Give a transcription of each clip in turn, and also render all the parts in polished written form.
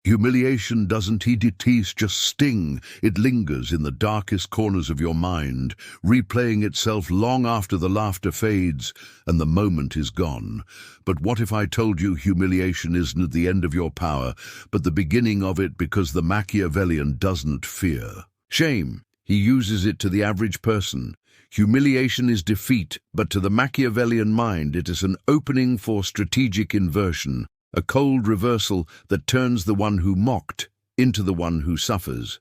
Humiliation doesn't eat its teeth, just sting. It lingers in the darkest corners of your mind, replaying itself long after the laughter fades and the moment is gone. But what if I told you humiliation isn't the end of your power, but the beginning of it, because the Machiavellian doesn't fear shame. He uses it to the average person. Humiliation is defeat, but to the Machiavellian mind it is an opening for strategic inversion, a cold reversal that turns the one who mocked into the one who suffers.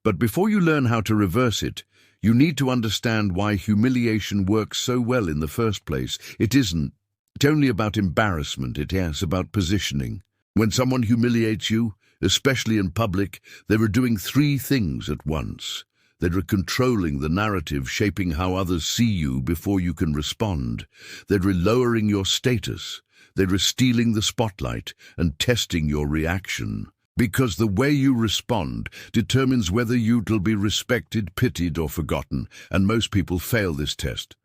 But before you learn how to reverse it, you need to understand why humiliation works so well in the first place. It's only about embarrassment, it is about positioning. When someone humiliates you, especially in public, they are doing three things at once. They are controlling the narrative, shaping how others see you before you can respond. They are lowering your status. They are stealing the spotlight and testing your reaction. Because the way you respond determines whether you'll be respected, pitied, or forgotten, and most people fail this test.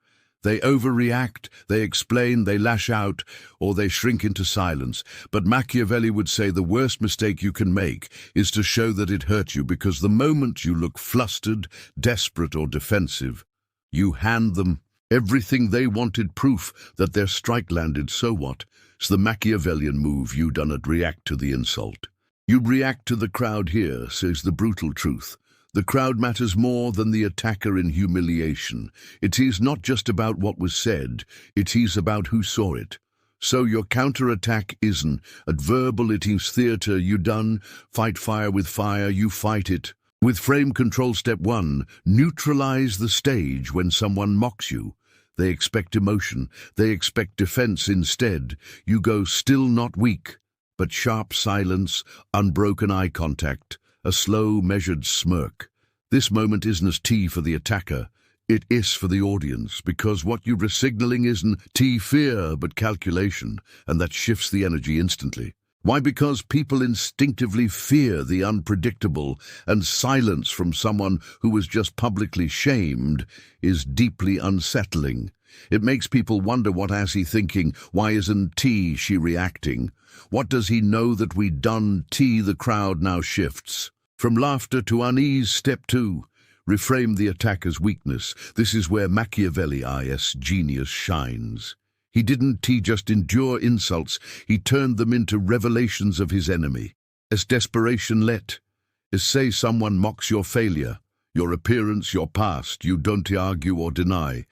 They overreact, they explain, they lash out, or they shrink into silence. But Machiavelli would say the worst mistake you can make is to show that it hurt you, because the moment you look flustered, desperate, or defensive, you hand them everything they wanted, proof that their strike landed. So what? It's the Machiavellian move. You do not react to the insult. You react to the crowd here, says the brutal truth. The crowd matters more than the attacker in humiliation. It is not just about what was said, it is about who saw it. So your counterattack isn't verbal, it is theater. You done fight fire with fire, you fight it. With frame control, step 1, neutralize the stage when someone mocks you. They expect emotion, they expect defense. Instead, you go still, not weak, but sharp silence, unbroken eye contact, a slow, measured smirk. This moment isn't tea for the attacker, it is for the audience, because what you are signaling isn't fear, but calculation, and that shifts the energy instantly. Why? Because people instinctively fear the unpredictable, and silence from someone who was just publicly shamed is deeply unsettling. It makes people wonder, what is he thinking? Why isn't she reacting? What does he know that we done? The crowd now shifts from laughter to unease. Step 2, reframe the attacker's weakness. This is where Machiavelli's genius shines. He didn't just endure insults, he turned them into revelations of his enemy. As desperation as say someone mocks your failure, your appearance, your past, you don't argue or deny.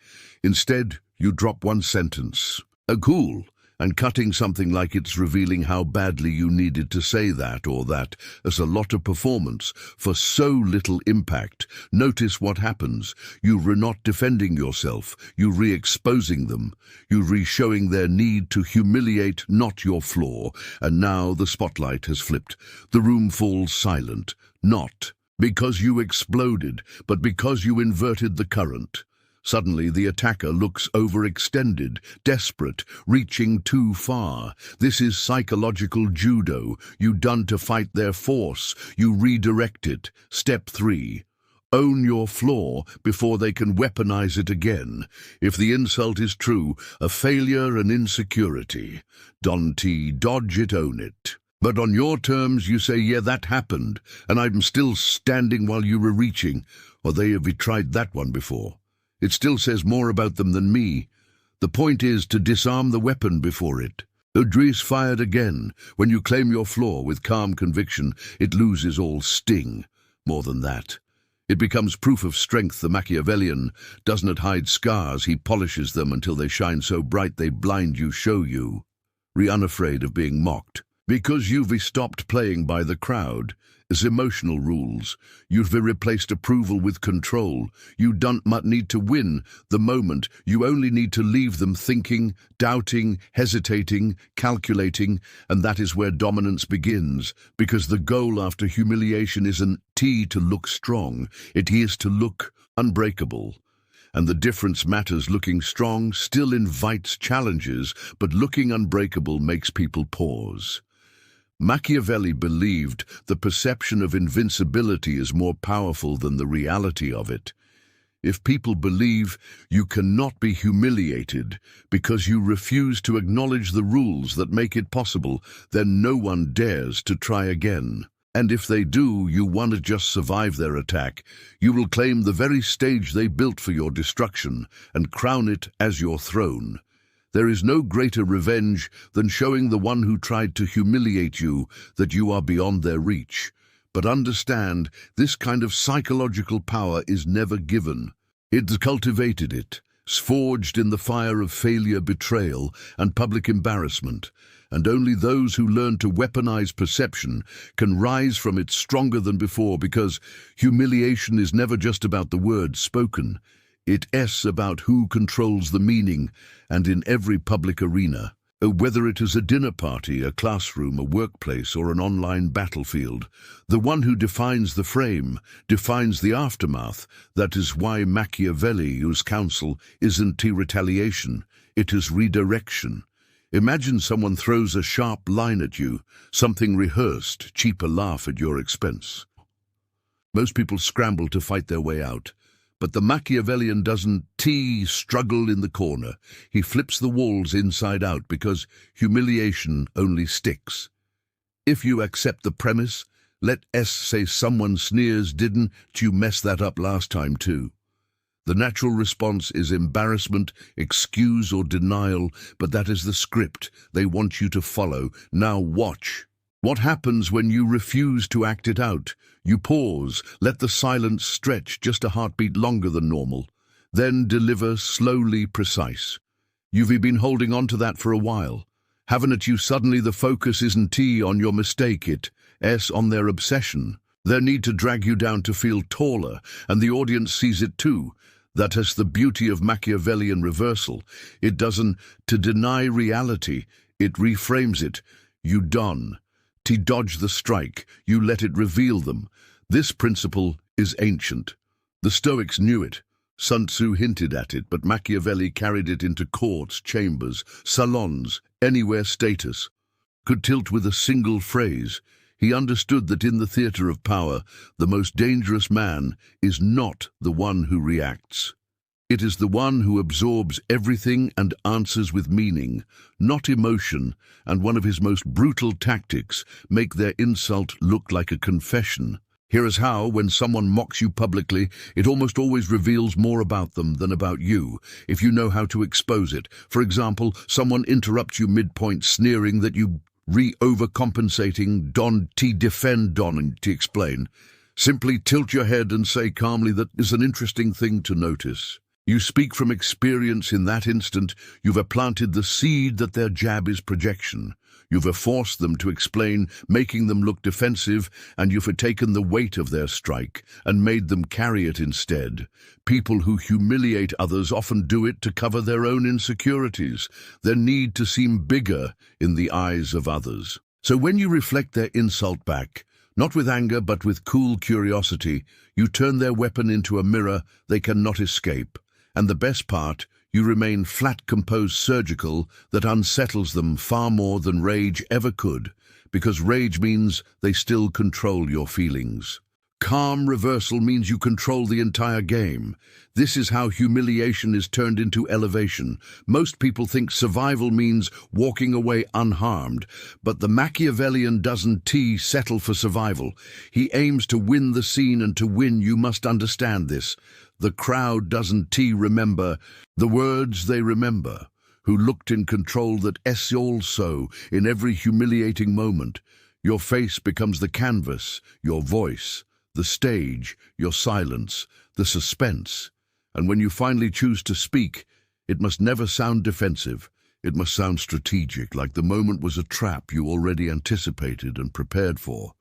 Instead, you drop one sentence, a cool, and cutting something like it's revealing how badly you needed to say that or that, as a lot of performance for so little impact. Notice what happens. You are not defending yourself, you re-exposing them. You re-showing their need to humiliate, not your flaw. And now the spotlight has flipped. The room falls silent, not because you exploded, but because you inverted the current. Suddenly, the attacker looks overextended, desperate, reaching too far. This is psychological judo. You done to fight their force. You redirect it. Step 3. Own your flaw before they can weaponize it again. If the insult is true, a failure, an insecurity, don't dodge it, own it. But on your terms, you say, yeah, that happened, and I'm still standing while you were reaching, or they have tried that one before. It still says more about them than me. The point is to disarm the weapon before it. Idris fired again. When you claim your flaw with calm conviction, it loses all sting. More than that, it becomes proof of strength. The Machiavellian doesn't hide scars, he polishes them until they shine so bright they blind you, show you. Unafraid of being mocked. Because you've stopped playing by the crowd. As emotional rules, you've replaced approval with control. You don't need to win the moment, you only need to leave them thinking, doubting, hesitating, calculating, and that is where dominance begins, because the goal after humiliation isn't to look strong, it is to look unbreakable. And the difference matters. Looking strong still invites challenges, but looking unbreakable makes people pause. Machiavelli believed the perception of invincibility is more powerful than the reality of it. If people believe you cannot be humiliated because you refuse to acknowledge the rules that make it possible, then no one dares to try again. And if they do, you want to just survive their attack. You will claim the very stage they built for your destruction and crown it as your throne. There is no greater revenge than showing the one who tried to humiliate you that you are beyond their reach. But understand, this kind of psychological power is never given. It's cultivated it, forged in the fire of failure, betrayal, and public embarrassment. And only those who learn to weaponize perception can rise from it stronger than before, because humiliation is never just about the words spoken. It's about who controls the meaning, and in every public arena. Whether it is a dinner party, a classroom, a workplace, or an online battlefield, the one who defines the frame defines the aftermath. That is why Machiavelli's counsel isn't retaliation, it is redirection. Imagine someone throws a sharp line at you, something rehearsed, cheap a laugh at your expense. Most people scramble to fight their way out. But the Machiavellian doesn't struggle in the corner. He flips the walls inside out because humiliation only sticks. If you accept the premise, let's say someone sneers, "Didn't you mess that up last time too?" The natural response is embarrassment, excuse, or denial, but that is the script they want you to follow. Now watch. What happens when you refuse to act it out? You pause, let the silence stretch just a heartbeat longer than normal, then deliver slowly, precise. You've been holding on to that for a while. Haven't it? You suddenly the focus isn't on your mistake, it's on their obsession. Their need to drag you down to feel taller, and the audience sees it too. That is the beauty of Machiavellian reversal. It doesn't to deny reality, it reframes it. You dodge the strike, you let it reveal them. This principle is ancient. The Stoics knew it. Sun Tzu hinted at it, but Machiavelli carried it into courts, chambers, salons, anywhere status could tilt with a single phrase. He understood that in the theater of power, the most dangerous man is not the one who reacts. It is the one who absorbs everything and answers with meaning, not emotion, and one of his most brutal tactics, make their insult look like a confession. Here is how, when someone mocks you publicly, it almost always reveals more about them than about you, if you know how to expose it. For example, someone interrupts you mid-point, sneering that you overcompensating, defend, to explain. Simply tilt your head and say calmly, that is an interesting thing to notice. You speak from experience. In that instant, you've planted the seed that their jab is projection. You've forced them to explain, making them look defensive, and you've taken the weight of their strike and made them carry it instead. People who humiliate others often do it to cover their own insecurities, their need to seem bigger in the eyes of others. So when you reflect their insult back, not with anger but with cool curiosity, you turn their weapon into a mirror they cannot escape. And the best part, you remain flat, composed, surgical, that unsettles them far more than rage ever could, because rage means they still control your feelings. Calm reversal means you control the entire game. This is how humiliation is turned into elevation. Most people think survival means walking away unharmed, but the Machiavellian doesn't settle for survival. He aims to win the scene, and to win you must understand this. The crowd doesn't remember the words, they remember who looked in control. That also in every humiliating moment. Your face becomes the canvas, your voice, the stage, your silence, the suspense. And when you finally choose to speak, it must never sound defensive. It must sound strategic, like the moment was a trap you already anticipated and prepared for.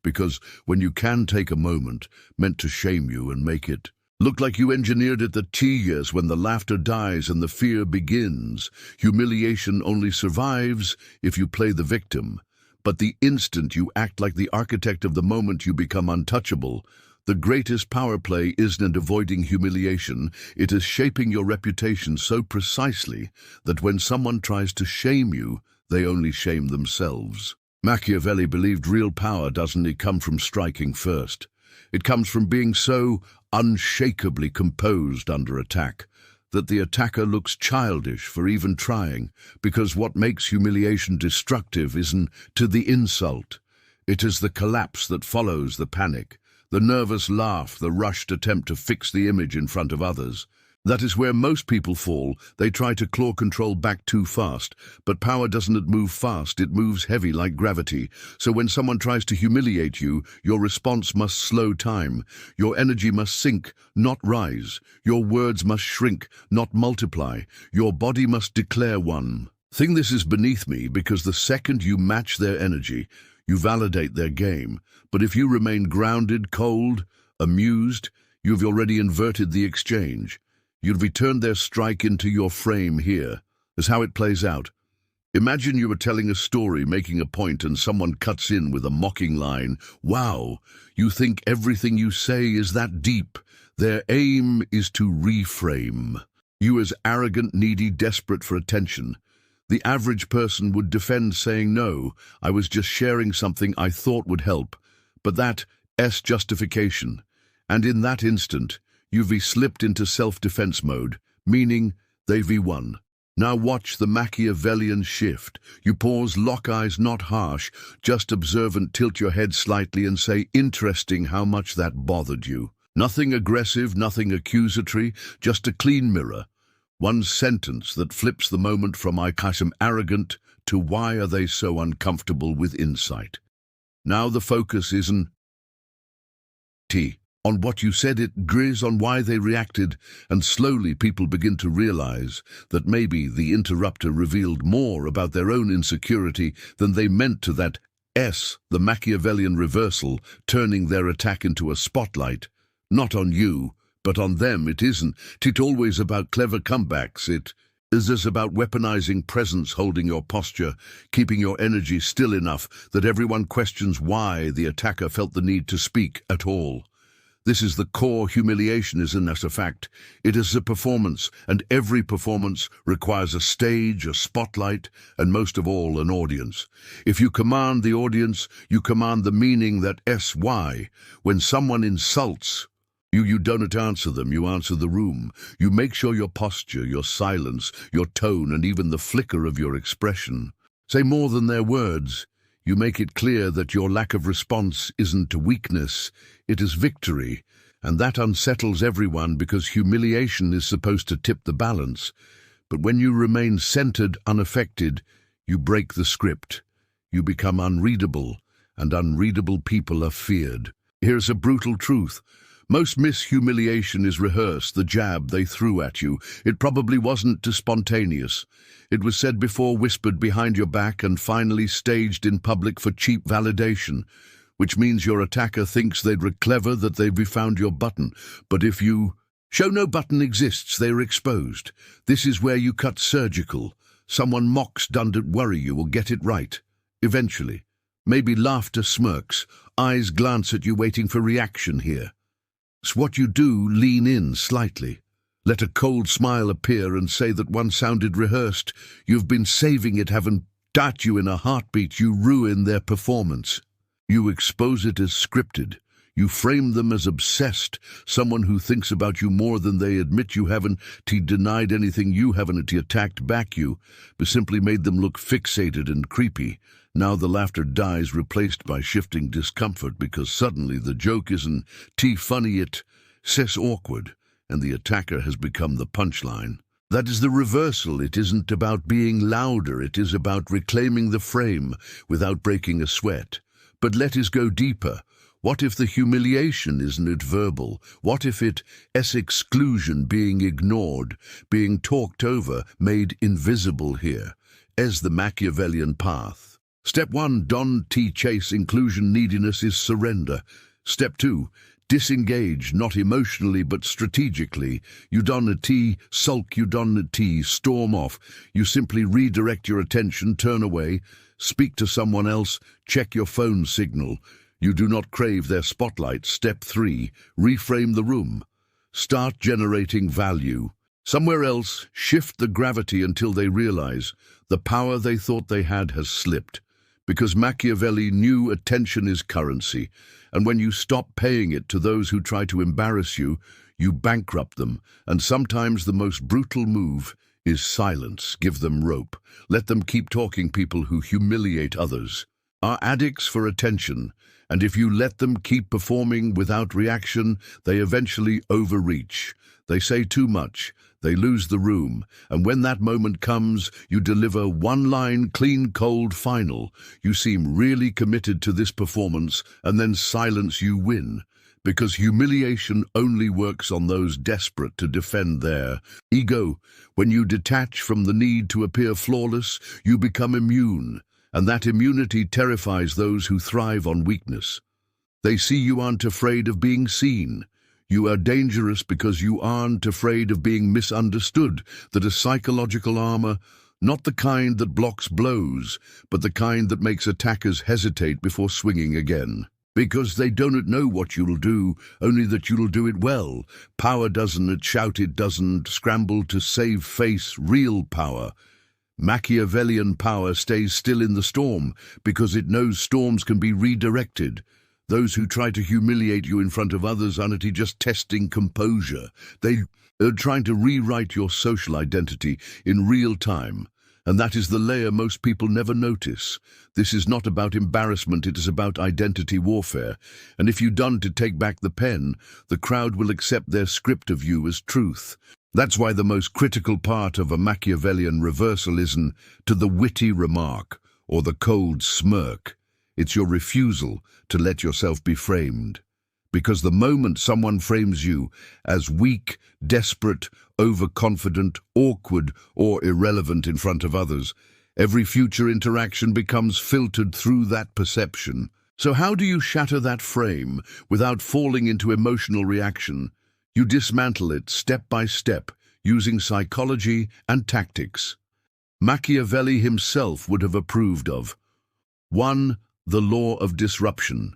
Because when you can take a moment meant to shame you and make it look like you engineered it, the tears when the laughter dies and the fear begins. Humiliation only survives if you play the victim. But the instant you act like the architect of the moment, you become untouchable. The greatest power play isn't avoiding humiliation, it is shaping your reputation so precisely that when someone tries to shame you, they only shame themselves. Machiavelli believed real power doesn't come from striking first. It comes from being so unshakably composed under attack that the attacker looks childish for even trying, because what makes humiliation destructive isn't to the insult, It is the collapse that follows the panic, the nervous laugh, the rushed attempt to fix the image in front of others. That is where most people fall. They try to claw control back too fast, but power doesn't move fast, it moves heavy like gravity. So when someone tries to humiliate you, your response must slow time. Your energy must sink, not rise. Your words must shrink, not multiply. Your body must declare one. Think this is beneath me, because the second you match their energy, you validate their game. But if you remain grounded, cold, amused, you've already inverted the exchange. You've returned their strike into your frame here. Is how it plays out. Imagine you were telling a story, making a point, and someone cuts in with a mocking line. Wow, you think everything you say is that deep. Their aim is to reframe you as arrogant, needy, desperate for attention. The average person would defend, saying, no, I was just sharing something I thought would help. But that justification. And in that instant, you've slipped into self-defense mode, meaning they've won. Now watch the Machiavellian shift. You pause, lock eyes, not harsh, just observant, tilt your head slightly and say, interesting how much that bothered you. Nothing aggressive, nothing accusatory, just a clean mirror. One sentence that flips the moment from I am arrogant to why are they so uncomfortable with insight. Now the focus isn't on what you said, it grizz on why they reacted, and slowly people begin to realize that maybe the interrupter revealed more about their own insecurity than they meant to that the Machiavellian reversal, turning their attack into a spotlight. Not on you, but on them. It isn't always about clever comebacks. It is about weaponizing presence, holding your posture, keeping your energy still enough that everyone questions why the attacker felt the need to speak at all. This is the core. Humiliation isn't as a fact. It is a performance, and every performance requires a stage, a spotlight, and most of all, an audience. If you command the audience, you command the meaning that why. When someone insults, you don't answer them, you answer the room. You make sure your posture, your silence, your tone, and even the flicker of your expression say more than their words. You make it clear that your lack of response isn't a weakness, it is victory, and that unsettles everyone because humiliation is supposed to tip the balance. But when you remain centered, unaffected, you break the script. You become unreadable, and unreadable people are feared. Here's a brutal truth. Most humiliation is rehearsed, the jab they threw at you. It probably wasn't too spontaneous. It was said before, whispered behind your back, and finally staged in public for cheap validation, which means your attacker thinks they'd be clever, that they've found your button. But if you show no button exists, they are exposed. This is where you cut surgical. Someone mocks, doesn't worry, you will get it right. Eventually. Maybe laughter, smirks, eyes glance at you waiting for reaction here. So what you do, lean in slightly. Let a cold smile appear and say that one sounded rehearsed. You've been saving it, haven't dat you in a heartbeat. You ruin their performance. You expose it as scripted. You frame them as obsessed, someone who thinks about you more than they admit. You haven't denied anything, you haven't attacked back, you but simply made them look fixated and creepy. Now the laughter dies, replaced by shifting discomfort, because suddenly the joke isn't funny, it says awkward, and the attacker has become the punchline. That is the reversal. It isn't about being louder, it is about reclaiming the frame without breaking a sweat. But let us go deeper. What if the humiliation isn't verbal? What if it's exclusion, being ignored, being talked over, made invisible here, as the Machiavellian path? Step 1, don't chase inclusion. Neediness is surrender. Step 2, disengage, not emotionally but strategically. You don't sulk, you don't storm off. You simply redirect your attention, turn away, speak to someone else, check your phone signal. You do not crave their spotlight. Step 3, reframe the room. Start generating value. Somewhere else, shift the gravity until they realize the power they thought they had has slipped. Because Machiavelli knew attention is currency, and when you stop paying it to those who try to embarrass you, you bankrupt them. And sometimes the most brutal move is silence. Give them rope. Let them keep talking, people who humiliate others. are addicts for attention, and if you let them keep performing without reaction, they eventually overreach. They say too much, they lose the room, and when that moment comes, you deliver one-line, clean, cold final. You seem really committed to this performance, and then silence you win. Because humiliation only works on those desperate to defend their ego. When you detach from the need to appear flawless, you become immune, and that immunity terrifies those who thrive on weakness. They see you aren't afraid of being seen. You are dangerous because you aren't afraid of being misunderstood, that a psychological armor, not the kind that blocks blows, but the kind that makes attackers hesitate before swinging again. Because they don't know what you'll do, only that you'll do it well. Power doesn't shout, it doesn't scramble to save face. Real power, Machiavellian power, stays still in the storm because it knows storms can be redirected. Those who try to humiliate you in front of others aren't just testing composure. They are trying to rewrite your social identity in real time. And that is the layer most people never notice. This is not about embarrassment, it is about identity warfare. And if you done to take back the pen, the crowd will accept their script of you as truth. That's why the most critical part of a Machiavellian reversal isn't to the witty remark or the cold smirk. It's your refusal to let yourself be framed. Because the moment someone frames you as weak, desperate, overconfident, awkward, or irrelevant in front of others, every future interaction becomes filtered through that perception. So how do you shatter that frame without falling into emotional reaction? You dismantle it step by step, using psychology and tactics. Machiavelli himself would have approved of 1. The law of disruption.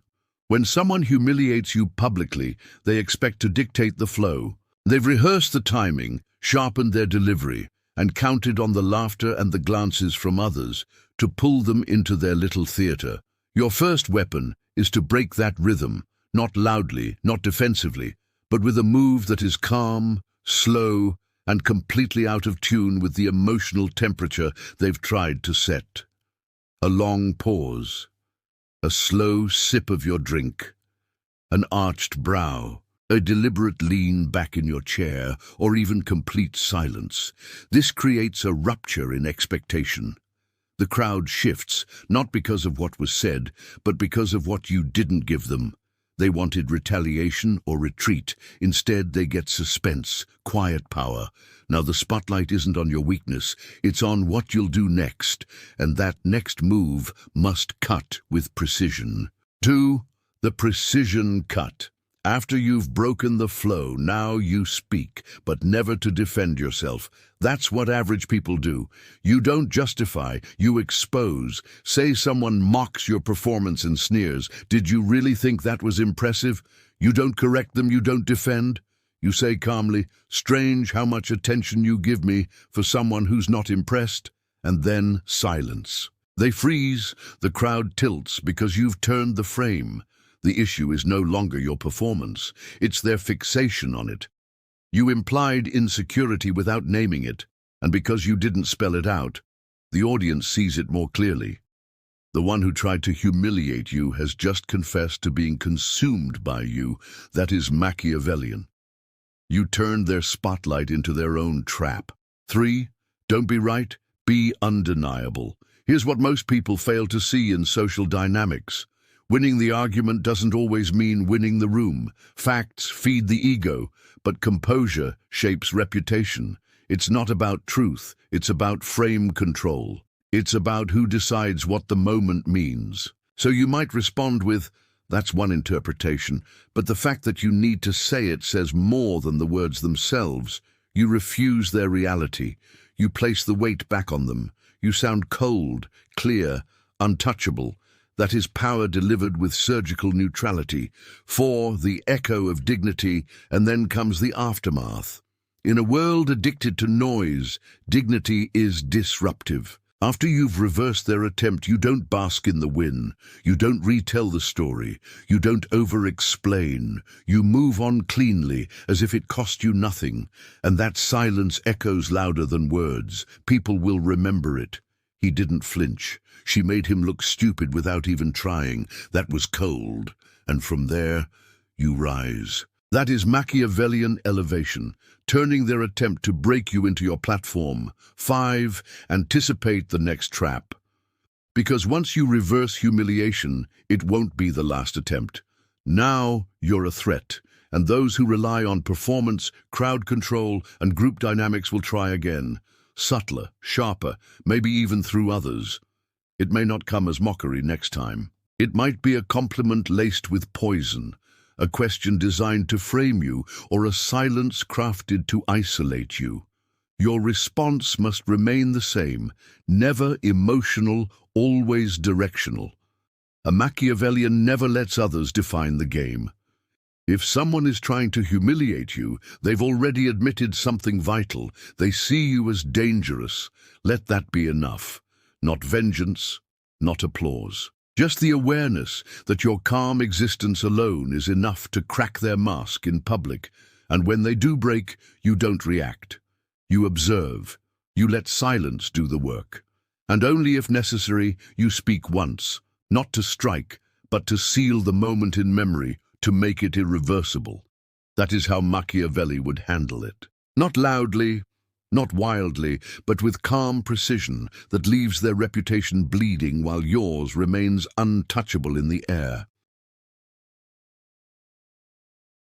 When someone humiliates you publicly, they expect to dictate the flow. They've rehearsed the timing, sharpened their delivery, and counted on the laughter and the glances from others to pull them into their little theater. Your first weapon is to break that rhythm, not loudly, not defensively, but with a move that is calm, slow, and completely out of tune with the emotional temperature they've tried to set. A long pause. A slow sip of your drink, an arched brow, a deliberate lean back in your chair, or even complete silence. This creates a rupture in expectation. The crowd shifts, not because of what was said, but because of what you didn't give them. They wanted retaliation or retreat. Instead, they get suspense, quiet power. Now the spotlight isn't on your weakness, it's on what you'll do next, and that next move must cut with precision. 2. The precision cut. After you've broken the flow, now you speak, but never to defend yourself. That's what average people do. You don't justify, you expose. Say someone mocks your performance and sneers. Did you really think that was impressive? You don't correct them, you don't defend. You say calmly, strange how much attention you give me for someone who's not impressed, and then silence. They freeze, the crowd tilts because you've turned the frame. The issue is no longer your performance, it's their fixation on it. You implied insecurity without naming it, and because you didn't spell it out, the audience sees it more clearly. The one who tried to humiliate you has just confessed to being consumed by you. That is Machiavellian. You turned their spotlight into their own trap. 3. Don't be right, be undeniable. Here's what most people fail to see in social dynamics. Winning the argument doesn't always mean winning the room. Facts feed the ego, but composure shapes reputation. It's not about truth, it's about frame control. It's about who decides what the moment means. So you might respond with, that's one interpretation, but the fact that you need to say it says more than the words themselves. You refuse their reality. You place the weight back on them. You sound cold, clear, untouchable. That is power delivered with surgical neutrality. 4. The echo of dignity, and then comes the aftermath. In a world addicted to noise, dignity is disruptive. After you've reversed their attempt, you don't bask in the win. You don't retell the story. You don't over-explain. You move on cleanly, as if it cost you nothing. And that silence echoes louder than words. People will remember it. He didn't flinch. She made him look stupid without even trying. That was cold. And from there, you rise. That is Machiavellian elevation, turning their attempt to break you into your platform. 5. Anticipate the next trap. Because once you reverse humiliation, it won't be the last attempt. Now you're a threat, and those who rely on performance, crowd control, and group dynamics will try again. Subtler, sharper, maybe even through others. It may not come as mockery next time. It might be a compliment laced with poison, a question designed to frame you, or a silence crafted to isolate you. Your response must remain the same, never emotional, always directional. A Machiavellian never lets others define the game. If someone is trying to humiliate you, they've already admitted something vital. They see you as dangerous. Let that be enough. Not vengeance, not applause. Just the awareness that your calm existence alone is enough to crack their mask in public. And when they do break, you don't react. You observe. You let silence do the work. And only if necessary, you speak once, not to strike, but to seal the moment in memory, to make it irreversible. That is how Machiavelli would handle it. Not loudly, not wildly, but with calm precision that leaves their reputation bleeding while yours remains untouchable in the air.